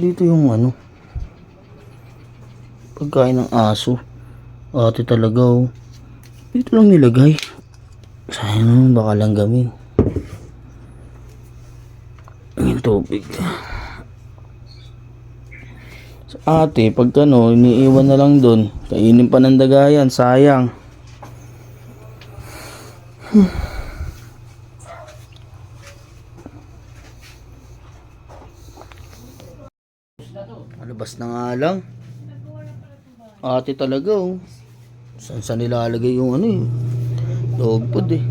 dito yung ano, pagkain ng aso. Ate talaga oh. Dito lang nilagay. Sayang naman, baka lang gamin. Yung tubig. Sa ate, pag ano, iniiwan na lang doon. Kainin pa ng daga yan, sayang. Alabas na nga lang. Ate talaga oh. Saan nilalagay yung ano eh. Dog food eh.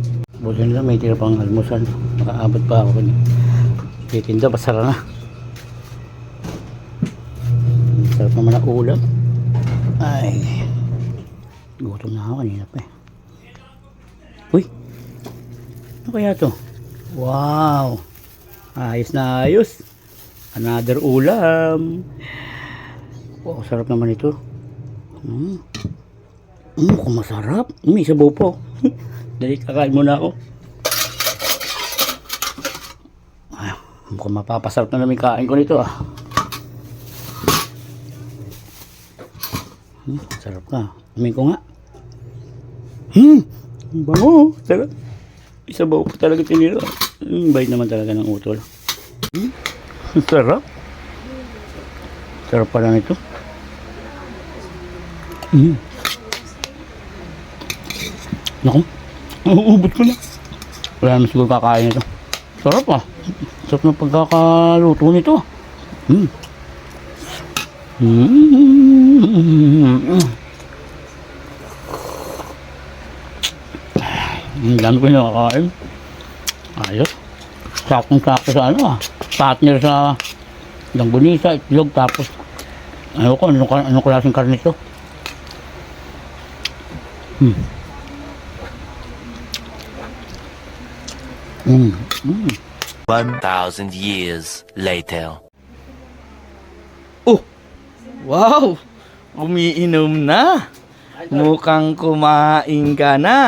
Buti nila may tira pang almusal. Nakaabot pa ako kanina. Titinda, pasara na. Sarap naman ang ulam. Ay. Gutom na ako kanina pa eh. Uy. Ano kaya to? Wow. Ayos na ayos. Another ulam. Wow, sarap naman ito. Mukhang masarap. May sabaw po. Dali, kakain muna ako. Ay, mukhang mapapasarap na namin kain ko nito ah. Sarap ka. Amin ko nga. Bango. Sarap. Isabaw po talaga tinira. Bait naman talaga ng utol. Sarap. Sarap pala nito. Naku. Uuubot ko na. Wala naman siguro kakain ito. Sarap ah. Sarap na pagkakaluto nito. Ang dami ko nakakain. Ayos. Sakong-sakto sa ano ah. Partner sa langgunisa, itlog, tapos ano ko, anong klaseng karne ito? 1,000 years later. Oh! Wow! Umiinom na! Mukhang kumain ka na!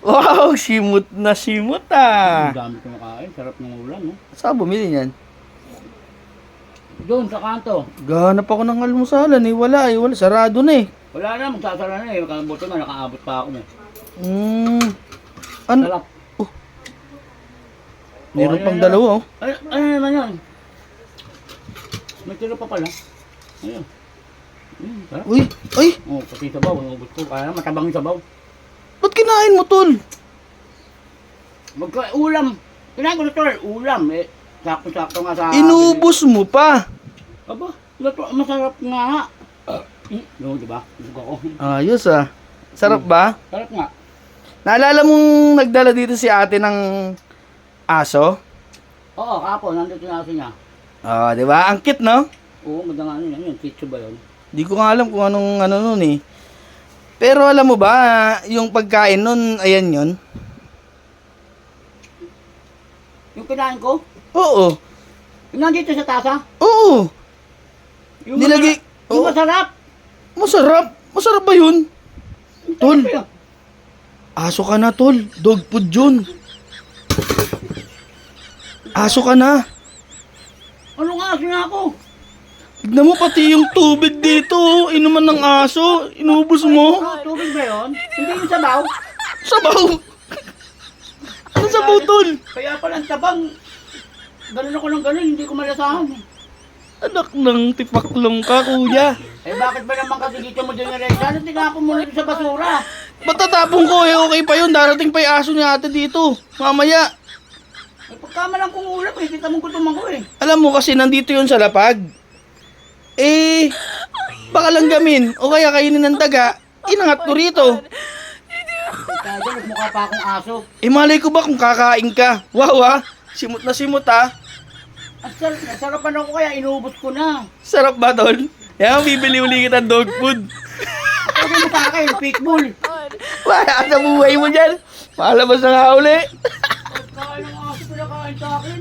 Wow! Simut na simut ah! Ang dami ko nakain, sarap ng ulam no? Saan bumili niyan? Doon sa kanto. Gahanap ako ng almusalan eh. Wala eh. Wala. Sarado na eh. Wala na, magsasara na eh. Buti nga, nakaabot pa ako eh. Ano? Sarap. Meron pang dalawa oh. Ano naman yan? May tira pa pala. Ayun. Sarap. Uy! Ay! Oh, pati sabaw, nubot ko. Kaya matabang yung sabaw. Ba't kinain mo tol? Ulam. Kinain ko na tol, ulam eh. Sakto-sakto nga sa... Inubos mo pa! Aba, masarap nga. No, diba? Gusto ko. Ayos ah. Sarap ba? Sarap nga. Naalala mong nagdala dito si ate ng aso? Oo, kapon, nandito yung aso niya. Di ba? Ang cute, no? Oo, maganda nga yun. Yun, kitso ba yun? Di ko nga alam kung anong ano nun eh. Pero alam mo ba, yung pagkain nun, ayan yun? Yung kinain ko? Oo. Yung nandito sa tasa? Oo. Yung Nilagay... Yung Oo. masarap! Masarap? Masarap ba yun? Tol. Masarap yun. Aso ka na, tol. Dog food yun. Aso ka na. Anong aso na ako? Tignan mo pati yung tubig dito. Inuman ng aso. Inubos mo. Tubig ba yun? Hindi yung sabaw? Sabaw. Ano sabaw, tol? Kaya pala ang tabang. Ganun ako ng ganun, hindi ko malasahan eh. Anak ng tipaklong ka, kuya. Eh bakit ba naman kasi dito mo din rin? Sana tinapon mo na sa basura. Matatapong ko eh, okay pa yun. Darating pa yung aso niya ate dito. Mamaya. Eh pagkamalang kong ulam eh, kita mong kutumang ko eh. Alam mo kasi nandito yun sa lapag. Eh, baka lang gamin. O kaya kainin ng daga. Inangat ko rito. Kaya dyan, nagmukha pa akong aso. Eh, malay ko ba kung kakain ka? Wow ah. Simut na simut ah. Ang sarapan ako kaya, inubos ko na. Sarap ba, tol? Yan, bibili uli kita dog food. Sabi mo sa akin, pitbull. Wala sa buhay mo dyan. Palabas na nga uli. Pagkain ng aso, pinakain sa akin.